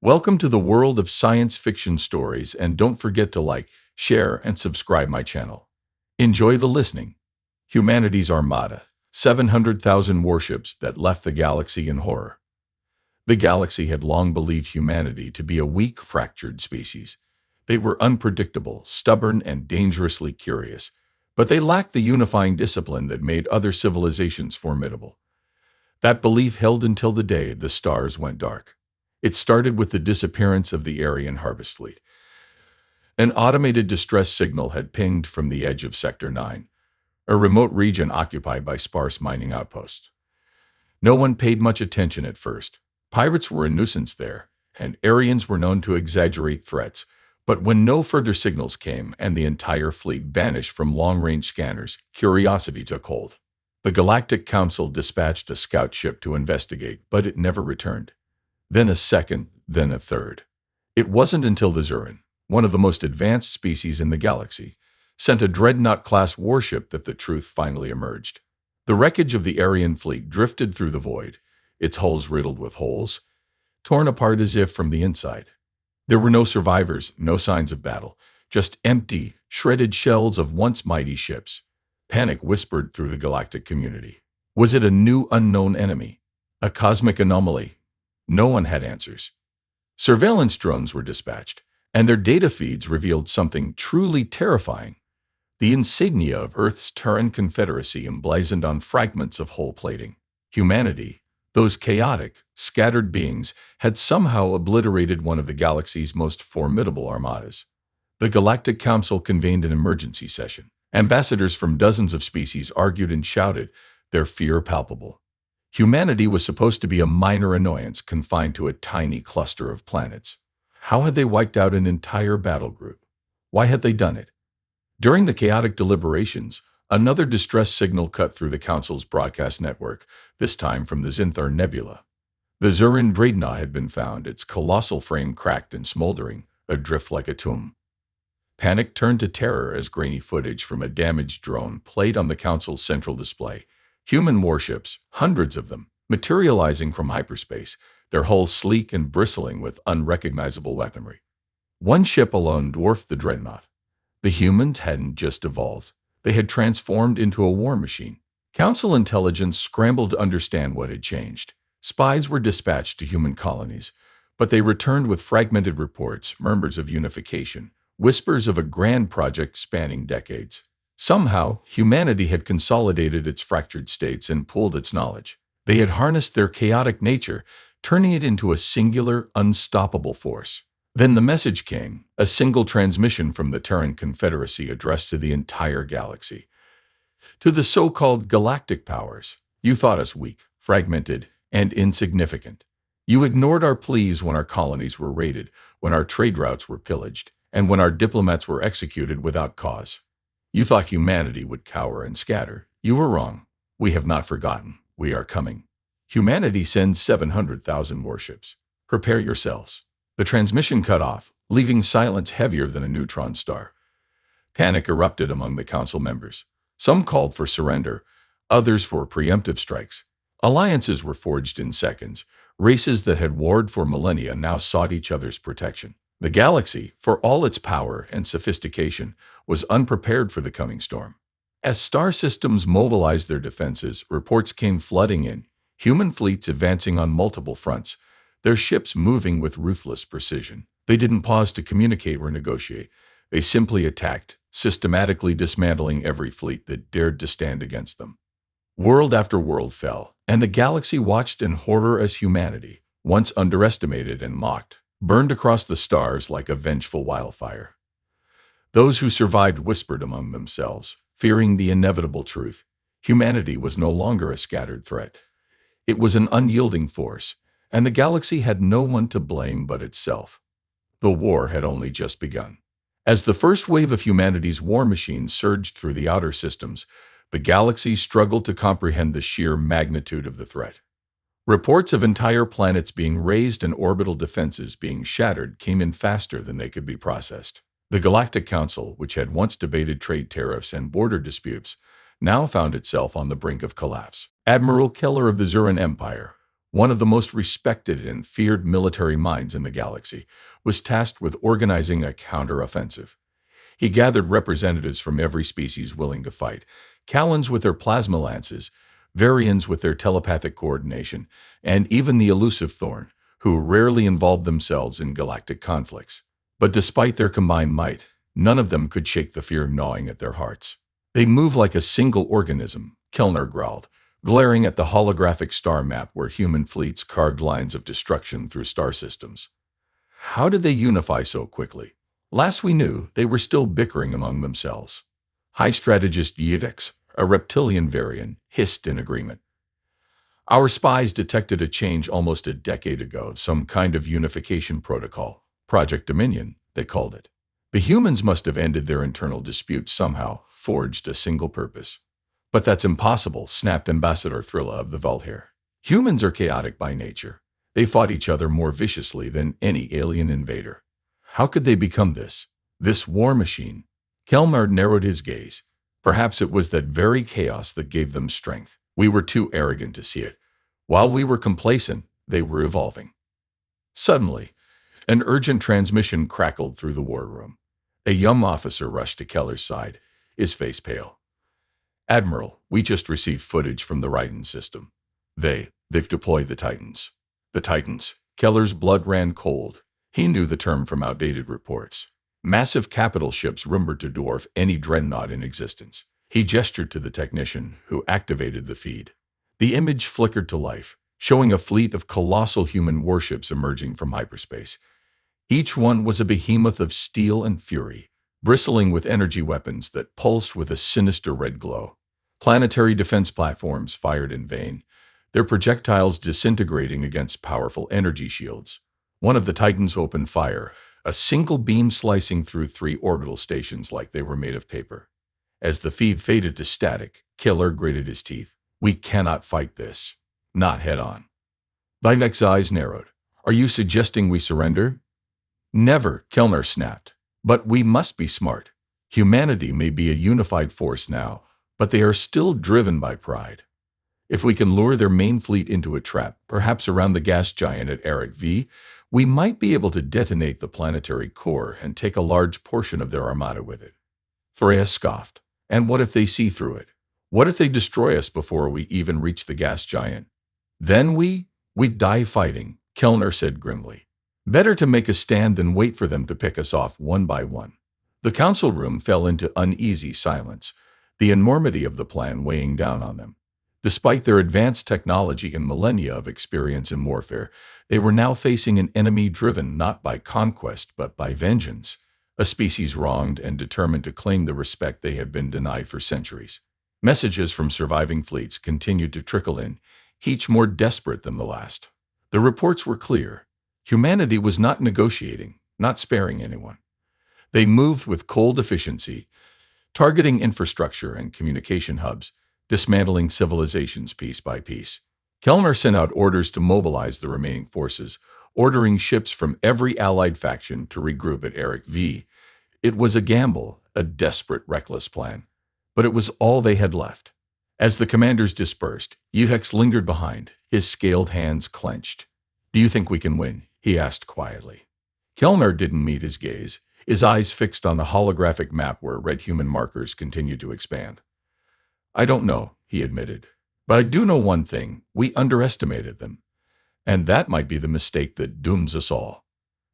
Welcome to the world of science fiction stories, and don't forget to like, share, and subscribe my channel. Enjoy the listening. Humanity's Armada, 700,000 warships that left the galaxy in horror. The galaxy had long believed humanity to be a weak, fractured species. They were unpredictable, stubborn, and dangerously curious, but they lacked the unifying discipline that made other civilizations formidable. That belief held until the day the stars went dark. It started with the disappearance of the Aryan harvest fleet. An automated distress signal had pinged from the edge of Sector 9, a remote region occupied by sparse mining outposts. No one paid much attention at first. Pirates were a nuisance there, and Aryans were known to exaggerate threats. But when no further signals came and the entire fleet vanished from long-range scanners, curiosity took hold. The Galactic Council dispatched a scout ship to investigate, but it never returned. Then a second, then a third. It wasn't until the Zurin, one of the most advanced species in the galaxy, sent a dreadnought-class warship that the truth finally emerged. The wreckage of the Aryan fleet drifted through the void, its hulls riddled with holes, torn apart as if from the inside. There were no survivors, no signs of battle, just empty, shredded shells of once mighty ships. Panic whispered through the galactic community. Was it a new unknown enemy? A cosmic anomaly? No one had answers. Surveillance drones were dispatched, and their data feeds revealed something truly terrifying. The insignia of Earth's Terran Confederacy emblazoned on fragments of hull plating. Humanity, those chaotic, scattered beings, had somehow obliterated one of the galaxy's most formidable armadas. The Galactic Council convened an emergency session. Ambassadors from dozens of species argued and shouted, their fear palpable. Humanity was supposed to be a minor annoyance confined to a tiny cluster of planets. How had they wiped out an entire battle group? Why had they done it? During the chaotic deliberations, another distress signal cut through the Council's broadcast network, this time from the Zinthar Nebula. The Zurin dreadnought had been found, its colossal frame cracked and smoldering, adrift like a tomb. Panic turned to terror as grainy footage from a damaged drone played on the Council's central display. Human warships, hundreds of them, materializing from hyperspace, their hulls sleek and bristling with unrecognizable weaponry. One ship alone dwarfed the dreadnought. The humans hadn't just evolved. They had transformed into a war machine. Council intelligence scrambled to understand what had changed. Spies were dispatched to human colonies, but they returned with fragmented reports, murmurs of unification, whispers of a grand project spanning decades. Somehow, humanity had consolidated its fractured states and pooled its knowledge. They had harnessed their chaotic nature, turning it into a singular, unstoppable force. Then the message came, a single transmission from the Terran Confederacy addressed to the entire galaxy. To the so-called galactic powers, you thought us weak, fragmented, and insignificant. You ignored our pleas when our colonies were raided, when our trade routes were pillaged, and when our diplomats were executed without cause. You thought humanity would cower and scatter. You were wrong. We have not forgotten. We are coming. Humanity sends 700,000 warships. Prepare yourselves. The transmission cut off, leaving silence heavier than a neutron star. Panic erupted among the council members. Some called for surrender, others for preemptive strikes. Alliances were forged in seconds. Races that had warred for millennia now sought each other's protection. The galaxy, for all its power and sophistication, was unprepared for the coming storm. As star systems mobilized their defenses, reports came flooding in, human fleets advancing on multiple fronts, their ships moving with ruthless precision. They didn't pause to communicate or negotiate. They simply attacked, systematically dismantling every fleet that dared to stand against them. World after world fell, and the galaxy watched in horror as humanity, once underestimated and mocked, burned across the stars like a vengeful wildfire. Those who survived whispered among themselves, fearing the inevitable truth. Humanity was no longer a scattered threat. It was an unyielding force, and the galaxy had no one to blame but itself. The war had only just begun. As the first wave of humanity's war machines surged through the outer systems, the galaxy struggled to comprehend the sheer magnitude of the threat. Reports of entire planets being razed and orbital defenses being shattered came in faster than they could be processed. The Galactic Council, which had once debated trade tariffs and border disputes, now found itself on the brink of collapse. Admiral Keller of the Zurin Empire, one of the most respected and feared military minds in the galaxy, was tasked with organizing a counteroffensive. He gathered representatives from every species willing to fight, Kalans with their plasma lances, Varians with their telepathic coordination, and even the elusive Thorn, who rarely involved themselves in galactic conflicts. But despite their combined might, none of them could shake the fear gnawing at their hearts. They move like a single organism, Kellner growled, glaring at the holographic star map where human fleets carved lines of destruction through star systems. How did they unify so quickly? Last we knew, they were still bickering among themselves. High strategist Yvex, a reptilian variant, hissed in agreement. Our spies detected a change almost a decade ago, some kind of unification protocol. Project Dominion, they called it. The humans must have ended their internal disputes somehow, forged a single purpose. But that's impossible, snapped Ambassador Thrilla of the Valhir. Humans are chaotic by nature. They fought each other more viciously than any alien invader. How could they become this war machine? Kelmar narrowed his gaze. Perhaps it was that very chaos that gave them strength. We were too arrogant to see it. While we were complacent, they were evolving. Suddenly, an urgent transmission crackled through the war room. A young officer rushed to Keller's side, his face pale. Admiral, we just received footage from the Ryden system. They've deployed the Titans. The Titans. Keller's blood ran cold. He knew the term from outdated reports. Massive capital ships rumored to dwarf any dreadnought in existence. He gestured to the technician, who activated the feed. The image flickered to life, showing a fleet of colossal human warships emerging from hyperspace. Each one was a behemoth of steel and fury, bristling with energy weapons that pulsed with a sinister red glow. Planetary defense platforms fired in vain, their projectiles disintegrating against powerful energy shields. One of the Titans opened fire, a single beam slicing through 3 orbital stations like they were made of paper. As the feed faded to static, Keller gritted his teeth. We cannot fight this. Not head-on. Vivek's eyes narrowed. Are you suggesting we surrender? Never, Kellner snapped. But we must be smart. Humanity may be a unified force now, but they are still driven by pride. If we can lure their main fleet into a trap, perhaps around the gas giant at Eric V, we might be able to detonate the planetary core and take a large portion of their armada with it. Threa scoffed. And what if they see through it? What if they destroy us before we even reach the gas giant? Then we'd die fighting, Kellner said grimly. Better to make a stand than wait for them to pick us off one by one. The council room fell into uneasy silence, the enormity of the plan weighing down on them. Despite their advanced technology and millennia of experience in warfare, they were now facing an enemy driven not by conquest but by vengeance, a species wronged and determined to claim the respect they had been denied for centuries. Messages from surviving fleets continued to trickle in, each more desperate than the last. The reports were clear. Humanity was not negotiating, not sparing anyone. They moved with cold efficiency, targeting infrastructure and communication hubs, dismantling civilizations piece by piece. Kellner sent out orders to mobilize the remaining forces, ordering ships from every allied faction to regroup at Eric V. It was a gamble, a desperate, reckless plan. But it was all they had left. As the commanders dispersed, Uhex lingered behind, his scaled hands clenched. Do you think we can win? He asked quietly. Kellner didn't meet his gaze, his eyes fixed on the holographic map where red human markers continued to expand. I don't know, he admitted. But I do know one thing, we underestimated them. And that might be the mistake that dooms us all.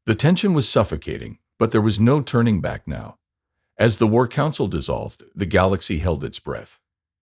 The tension was suffocating, but there was no turning back now. As the War Council dissolved, the galaxy held its breath,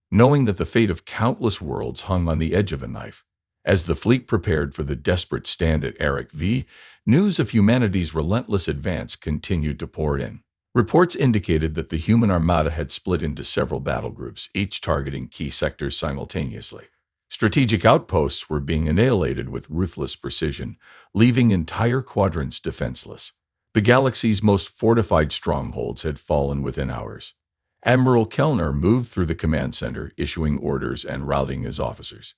knowing that the fate of countless worlds hung on the edge of a knife. As the fleet prepared for the desperate stand at Eric V, news of humanity's relentless advance continued to pour in. Reports indicated that the human armada had split into several battle groups, each targeting key sectors simultaneously. Strategic outposts were being annihilated with ruthless precision, leaving entire quadrants defenseless. The galaxy's most fortified strongholds had fallen within hours. Admiral Kellner moved through the command center, issuing orders and routing his officers.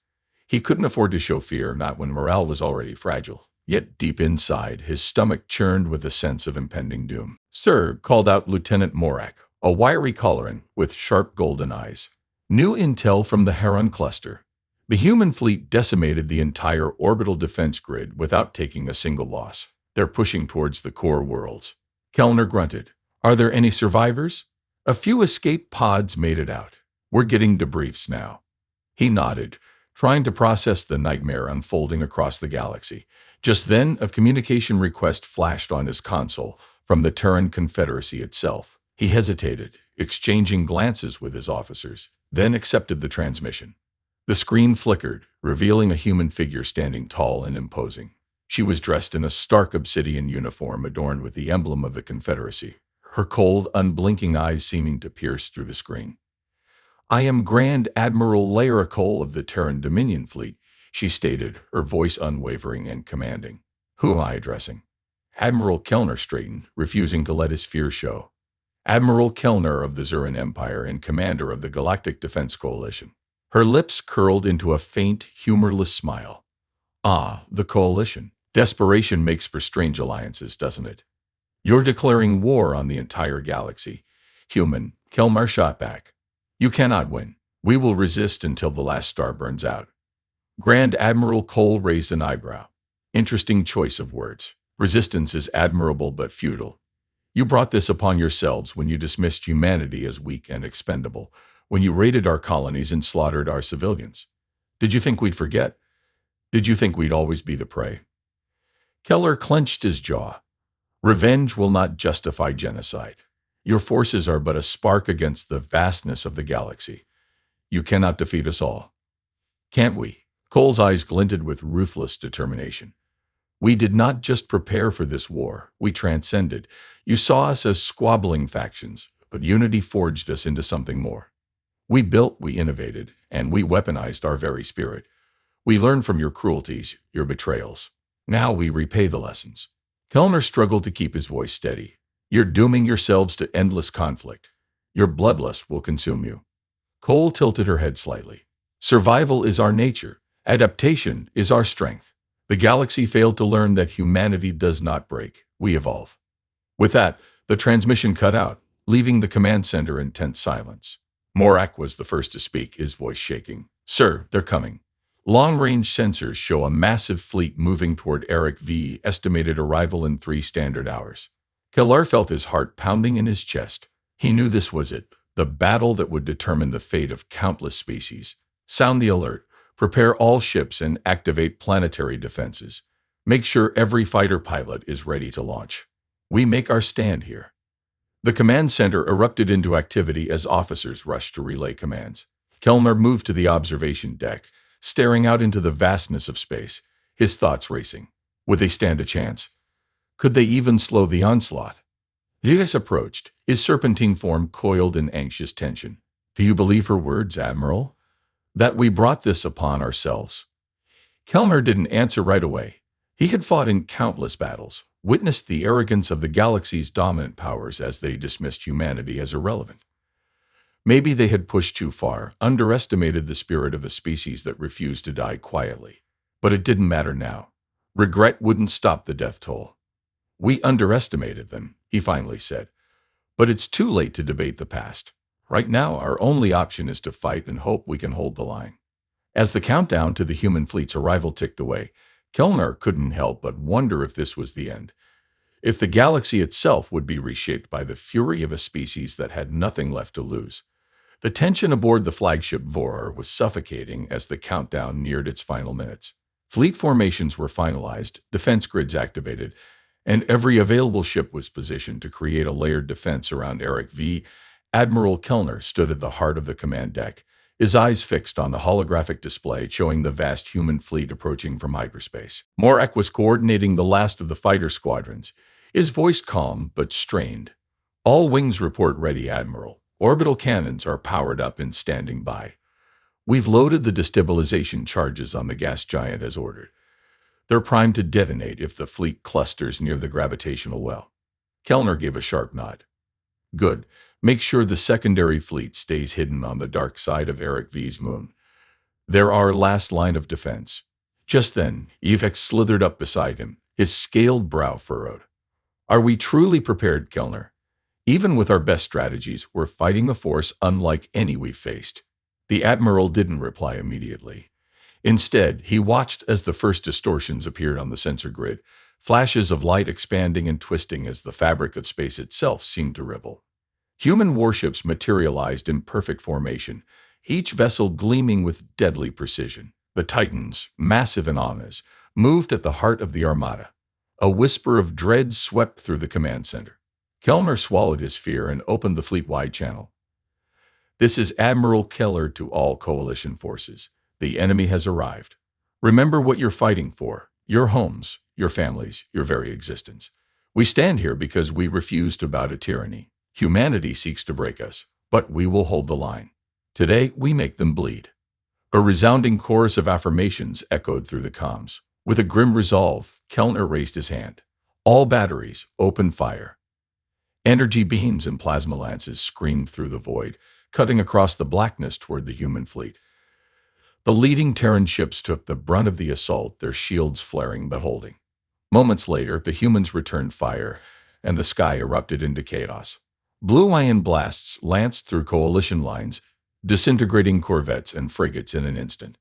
He couldn't afford to show fear, not when morale was already fragile. Yet deep inside, his stomach churned with a sense of impending doom. Sir, called out Lieutenant Morak, a wiry Coloran with sharp golden eyes. New intel from the Heron cluster. The human fleet decimated the entire orbital defense grid without taking a single loss. They're pushing towards the core worlds. Kellner grunted. Are there any survivors? A few escape pods made it out. We're getting debriefs now. He nodded, trying to process the nightmare unfolding across the galaxy. Just then, a communication request flashed on his console from the Terran Confederacy itself. He hesitated, exchanging glances with his officers, then accepted the transmission. The screen flickered, revealing a human figure standing tall and imposing. She was dressed in a stark obsidian uniform adorned with the emblem of the Confederacy, her cold, unblinking eyes seeming to pierce through the screen. I am Grand Admiral Lara Cole of the Terran Dominion Fleet, she stated, her voice unwavering and commanding. Who am I addressing? Admiral Kellner straightened, refusing to let his fear show. Admiral Kellner of the Zuran Empire and commander of the Galactic Defense Coalition. Her lips curled into a faint, humorless smile. Ah, the coalition. Desperation makes for strange alliances, doesn't it? You're declaring war on the entire galaxy. Human, Kelmar shot back. You cannot win. We will resist until the last star burns out. Grand Admiral Cole raised an eyebrow. Interesting choice of words. Resistance is admirable but futile. You brought this upon yourselves when you dismissed humanity as weak and expendable, when you raided our colonies and slaughtered our civilians. Did you think we'd forget? Did you think we'd always be the prey? Keller clenched his jaw. Revenge will not justify genocide. Your forces are but a spark against the vastness of the galaxy. You cannot defeat us all. Can't we? Cole's eyes glinted with ruthless determination. We did not just prepare for this war, we transcended. You saw us as squabbling factions, but unity forged us into something more. We built, we innovated, and we weaponized our very spirit. We learned from your cruelties, your betrayals. Now we repay the lessons. Kellner struggled to keep his voice steady. You're dooming yourselves to endless conflict. Your bloodlust will consume you. Cole tilted her head slightly. Survival is our nature. Adaptation is our strength. The galaxy failed to learn that humanity does not break. We evolve. With that, the transmission cut out, leaving the command center in tense silence. Morak was the first to speak, his voice shaking. Sir, they're coming. Long-range sensors show a massive fleet moving toward Eric V, estimated arrival in 3 standard hours. Keller felt his heart pounding in his chest. He knew this was it, the battle that would determine the fate of countless species. Sound the alert. Prepare all ships and activate planetary defenses. Make sure every fighter pilot is ready to launch. We make our stand here. The command center erupted into activity as officers rushed to relay commands. Kellner moved to the observation deck, staring out into the vastness of space, his thoughts racing. Would they stand a chance? Could they even slow the onslaught? Ligas approached, his serpentine form coiled in anxious tension. Do you believe her words, Admiral? That we brought this upon ourselves? Kellner didn't answer right away. He had fought in countless battles, witnessed the arrogance of the galaxy's dominant powers as they dismissed humanity as irrelevant. Maybe they had pushed too far, underestimated the spirit of a species that refused to die quietly. But it didn't matter now. Regret wouldn't stop the death toll. We underestimated them, he finally said. But it's too late to debate the past. Right now, our only option is to fight and hope we can hold the line. As the countdown to the human fleet's arrival ticked away, Kellner couldn't help but wonder if this was the end. If the galaxy itself would be reshaped by the fury of a species that had nothing left to lose. The tension aboard the flagship Vorar was suffocating as the countdown neared its final minutes. Fleet formations were finalized, defense grids activated, and every available ship was positioned to create a layered defense around Eric V. Admiral Kellner stood at the heart of the command deck, his eyes fixed on the holographic display showing the vast human fleet approaching from hyperspace. Morak was coordinating the last of the fighter squadrons, his voice calm but strained. All wings report ready, Admiral. Orbital cannons are powered up and standing by. We've loaded the destabilization charges on the gas giant as ordered. They're primed to detonate if the fleet clusters near the gravitational well. Kellner gave a sharp nod. Good. Make sure the secondary fleet stays hidden on the dark side of Eric V's moon. They're our last line of defense. Just then, Evek slithered up beside him, his scaled brow furrowed. Are we truly prepared, Kellner? Even with our best strategies, we're fighting a force unlike any we've faced. The Admiral didn't reply immediately. Instead, he watched as the first distortions appeared on the sensor grid, flashes of light expanding and twisting as the fabric of space itself seemed to ripple. Human warships materialized in perfect formation, each vessel gleaming with deadly precision. The Titans, massive and ominous, moved at the heart of the Armada. A whisper of dread swept through the command center. Kellner swallowed his fear and opened the fleet-wide channel. "This is Admiral Keller to all coalition forces. The enemy has arrived. Remember what you're fighting for: your homes, your families, your very existence. We stand here because we refuse to bow to tyranny. Humanity seeks to break us, but we will hold the line. Today, we make them bleed." A resounding chorus of affirmations echoed through the comms. With a grim resolve, Kellner raised his hand. "All batteries, open fire." Energy beams and plasma lances screamed through the void, cutting across the blackness toward the human fleet. The leading Terran ships took the brunt of the assault, their shields flaring but holding. Moments later, the humans returned fire, and the sky erupted into chaos. Blue ion blasts lanced through coalition lines, disintegrating corvettes and frigates in an instant.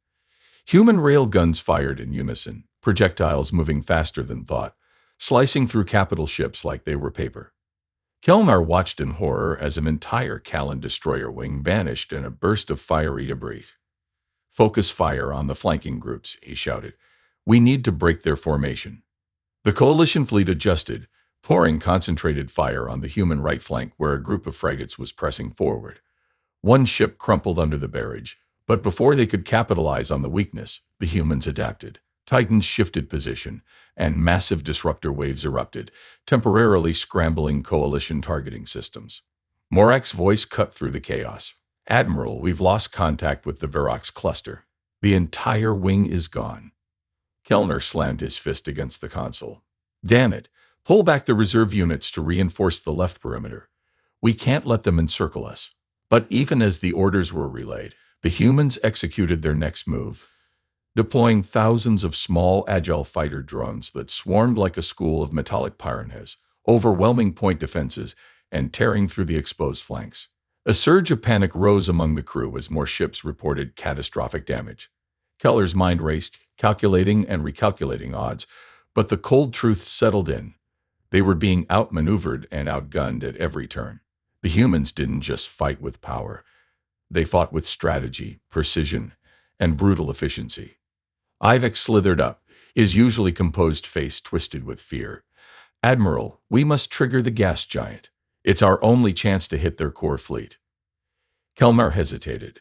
Human rail guns fired in unison, projectiles moving faster than thought, slicing through capital ships like they were paper. Kelnar watched in horror as an entire Callan destroyer wing vanished in a burst of fiery debris. "Focus fire on the flanking groups," he shouted. "We need to break their formation." The coalition fleet adjusted, pouring concentrated fire on the human right flank where a group of frigates was pressing forward. One ship crumpled under the barrage, but before they could capitalize on the weakness, the humans adapted. Titans shifted position, and massive disruptor waves erupted, temporarily scrambling coalition targeting systems. Morak's voice cut through the chaos. "Admiral, we've lost contact with the Verox cluster. The entire wing is gone." Kellner slammed his fist against the console. "Damn it! Pull back the reserve units to reinforce the left perimeter. We can't let them encircle us." But even as the orders were relayed, the humans executed their next move, deploying thousands of small, agile fighter drones that swarmed like a school of metallic piranhas, overwhelming point defenses and tearing through the exposed flanks. A surge of panic rose among the crew as more ships reported catastrophic damage. Keller's mind raced, calculating and recalculating odds, but the cold truth settled in. They were being outmaneuvered and outgunned at every turn. The humans didn't just fight with power. They fought with strategy, precision, and brutal efficiency. Ivek slithered up, his usually composed face twisted with fear. "Admiral, we must trigger the gas giant. It's our only chance to hit their core fleet." Kelmar hesitated.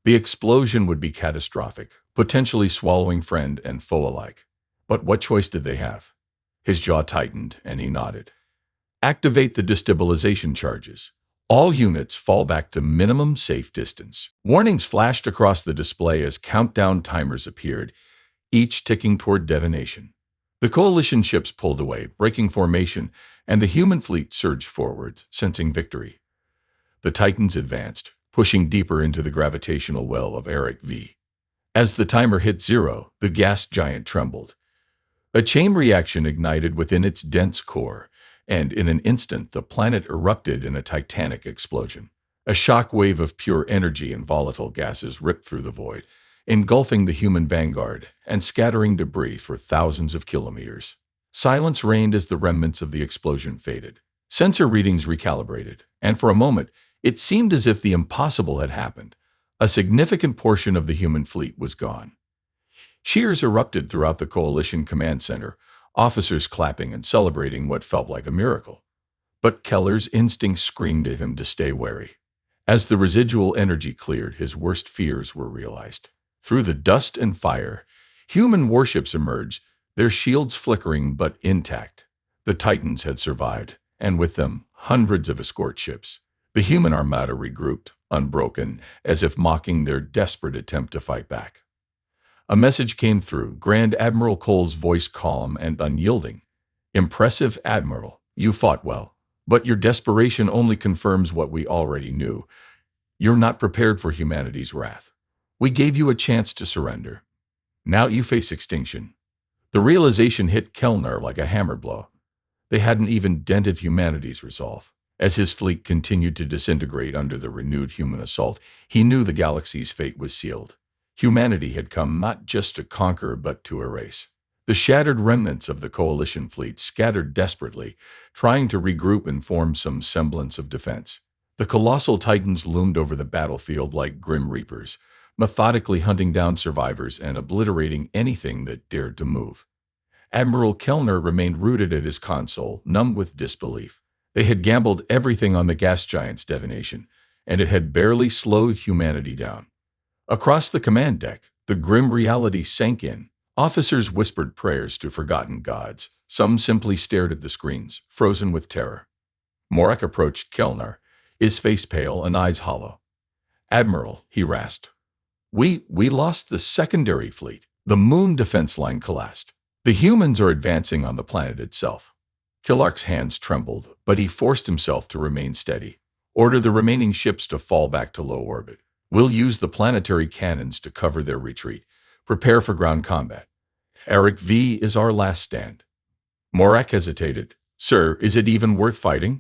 The explosion would be catastrophic, potentially swallowing friend and foe alike. But what choice did they have? His jaw tightened, and he nodded. "Activate the destabilization charges. All units fall back to minimum safe distance." Warnings flashed across the display as countdown timers appeared, each ticking toward detonation. The coalition ships pulled away, breaking formation, and the human fleet surged forward, sensing victory. The Titans advanced, pushing deeper into the gravitational well of Eric V. As the timer hit 0, the gas giant trembled. A chain reaction ignited within its dense core, and in an instant the planet erupted in a titanic explosion. A shockwave of pure energy and volatile gases ripped through the void, engulfing the human vanguard and scattering debris for thousands of kilometers. Silence reigned as the remnants of the explosion faded. Sensor readings recalibrated, and for a moment it seemed as if the impossible had happened. A significant portion of the human fleet was gone. Cheers erupted throughout the coalition command center, officers clapping and celebrating what felt like a miracle. But Keller's instincts screamed at him to stay wary. As the residual energy cleared, his worst fears were realized. Through the dust and fire, human warships emerged, their shields flickering but intact. The Titans had survived, and with them, hundreds of escort ships. The human armada regrouped, unbroken, as if mocking their desperate attempt to fight back. A message came through, Grand Admiral Cole's voice calm and unyielding. "Impressive, Admiral. You fought well. But your desperation only confirms what we already knew. You're not prepared for humanity's wrath. We gave you a chance to surrender. Now you face extinction." The realization hit Kellner like a hammer blow. They hadn't even dented humanity's resolve. As his fleet continued to disintegrate under the renewed human assault, he knew the galaxy's fate was sealed. Humanity had come not just to conquer but to erase. The shattered remnants of the coalition fleet scattered desperately, trying to regroup and form some semblance of defense. The colossal titans loomed over the battlefield like grim reapers, methodically hunting down survivors and obliterating anything that dared to move. Admiral Kellner remained rooted at his console, numb with disbelief. They had gambled everything on the gas giant's detonation, and it had barely slowed humanity down. Across the command deck, the grim reality sank in. Officers whispered prayers to forgotten gods. Some simply stared at the screens, frozen with terror. Morek approached Kellner, his face pale and eyes hollow. "Admiral," he rasped, we lost the secondary fleet. The moon defense line collapsed. The humans are advancing on the planet itself." Killark's hands trembled, but he forced himself to remain steady. "Order the remaining ships to fall back to low orbit. We'll use the planetary cannons to cover their retreat. Prepare for ground combat. Eric V is our last stand." Morek hesitated. "Sir, is it even worth fighting?"